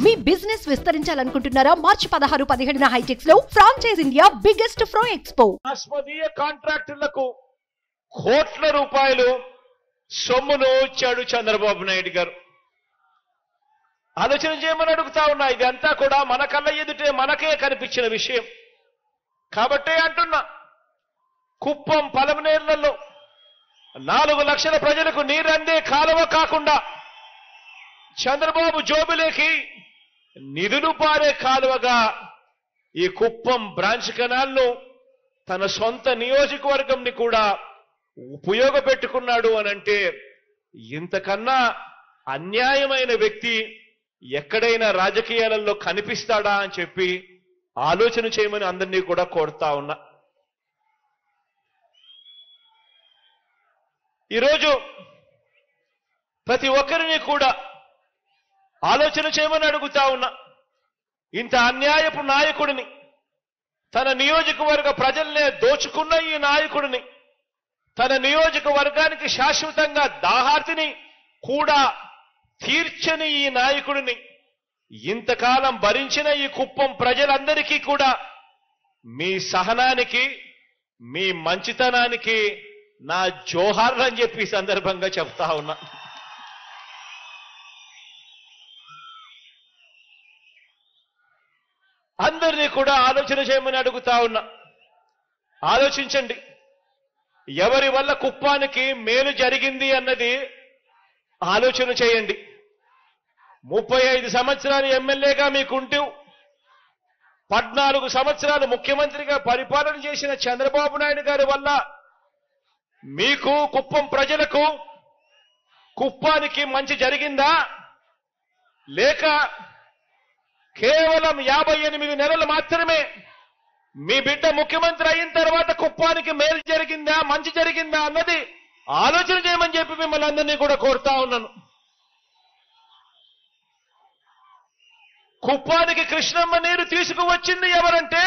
మీ business విస్తరించాలనుకుంటున్నారా? మార్చి 16, 17న హైటెక్స్ లో franchise India biggest ఫ్రో expo. అస్మదీయ కాంట్రాక్టులకు కోట్ల రూపాయలు సొమ్మును ఇచ్చాడు చంద్రబాబు నాయుడు గారు. ఆలోచన చేయమని అడుగుతా ఉన్నా. ఇదంతా కూడా మన కళ్ళ ఎదుటే మనకే కనిపించిన విషయం కాబట్టే అంటున్నా. కుప్పం పలమనేర్లలో 4 లక్షల ప్రజలకు నీరు అందే కాలువ కాకుండా చంద్రబాబు జోబులేకి నిధులు పారే కాలువగా ఈ కుప్పం బ్రాంచ్ కెనాల్ను తన సొంత నియోజకవర్గంని కూడా ఉపయోగపెట్టుకున్నాడు అనంటే ఇంతకన్నా అన్యాయమైన వ్యక్తి ఎక్కడైనా రాజకీయాలలో కనిపిస్తాడా అని చెప్పి ఆలోచన చేయమని అందరినీ కూడా కోరుతా ఉన్నా. ఈరోజు ప్రతి ఒక్కరిని కూడా ఆలోచన చేయమని అడుగుతా ఉన్నా. ఇంత అన్యాయపు నాయకుడిని, తన నియోజకవర్గ ప్రజల్నే దోచుకున్న ఈ నాయకుడిని, తన నియోజకవర్గానికి శాశ్వతంగా దాహార్తిని కూడా తీర్చని ఈ నాయకుడిని ఇంతకాలం భరించిన ఈ కుప్పం ప్రజలందరికీ కూడా మీ సహనానికి, మీ మంచితనానికి నా జోహార్లు అని చెప్పి ఈ సందర్భంగా చెప్తా ఉన్నా. అందరినీ కూడా ఆలోచన చేయమని అడుగుతా ఉన్నా. ఆలోచించండి, ఎవరి వల్ల కుప్పానికి మేలు జరిగింది అన్నది ఆలోచన చేయండి. 35 సంవత్సరాలు ఎమ్మెల్యేగా మీకుంటూ 14 సంవత్సరాలు ముఖ్యమంత్రిగా పరిపాలన చేసిన చంద్రబాబు నాయుడు గారి వల్ల మీకు, కుప్పం ప్రజలకు, కుప్పానికి మంచి జరిగిందా? లేక కేవలం 58 నెలలు మాత్రమే మీ బిడ్డ ముఖ్యమంత్రి అయిన తర్వాత కుప్పానికి మేలు జరిగిందా, మంచి జరిగిందా అన్నది ఆలోచన చేయమని చెప్పి మిమ్మల్ని అందరినీ కూడా కోరుతా ఉన్నాను. కుప్పానికి కృష్ణమ్మ నీరు తీసుకువచ్చింది ఎవరంటే,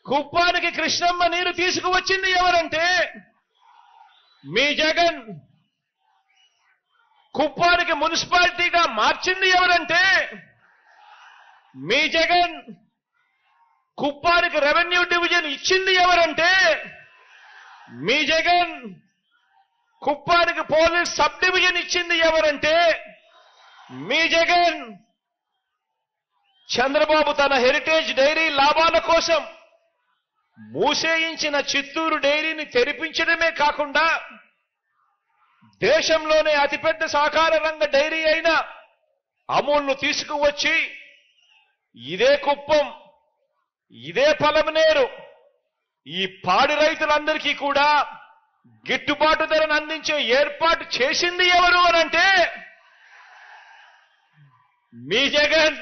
కుప్పానికి కృష్ణమ్మ నీరు తీసుకువచ్చింది ఎవరంటే మీ జగన్. కుప్పానికి మున్సిపాలిటీగా మార్చింది ఎవరంటే మీ జగన్. కుప్పానికి రెవెన్యూ డివిజన్ ఇచ్చింది ఎవరంటే మీ జగన్. కుప్పానికి పోలీస్ సబ్ డివిజన్ ఇచ్చింది ఎవరంటే మీ జగన్. చంద్రబాబు తన హెరిటేజ్ డైరీ లాభాల కోసం మూసేయించిన చిత్తూరు డైరీని తెరిపించడమే కాకుండా దేశంలోనే అతిపెద్ద సహకార రంగ డైరీ అయిన అమూల్ను తీసుకువచ్చి ఇదే కుప్పం, ఇదే పలమనేరు, ఈ పాడి రైతులందరికీ కూడా గిట్టుబాటు ధరను అందించే ఏర్పాటు చేసింది ఎవరు అనంటే మీ జగన్.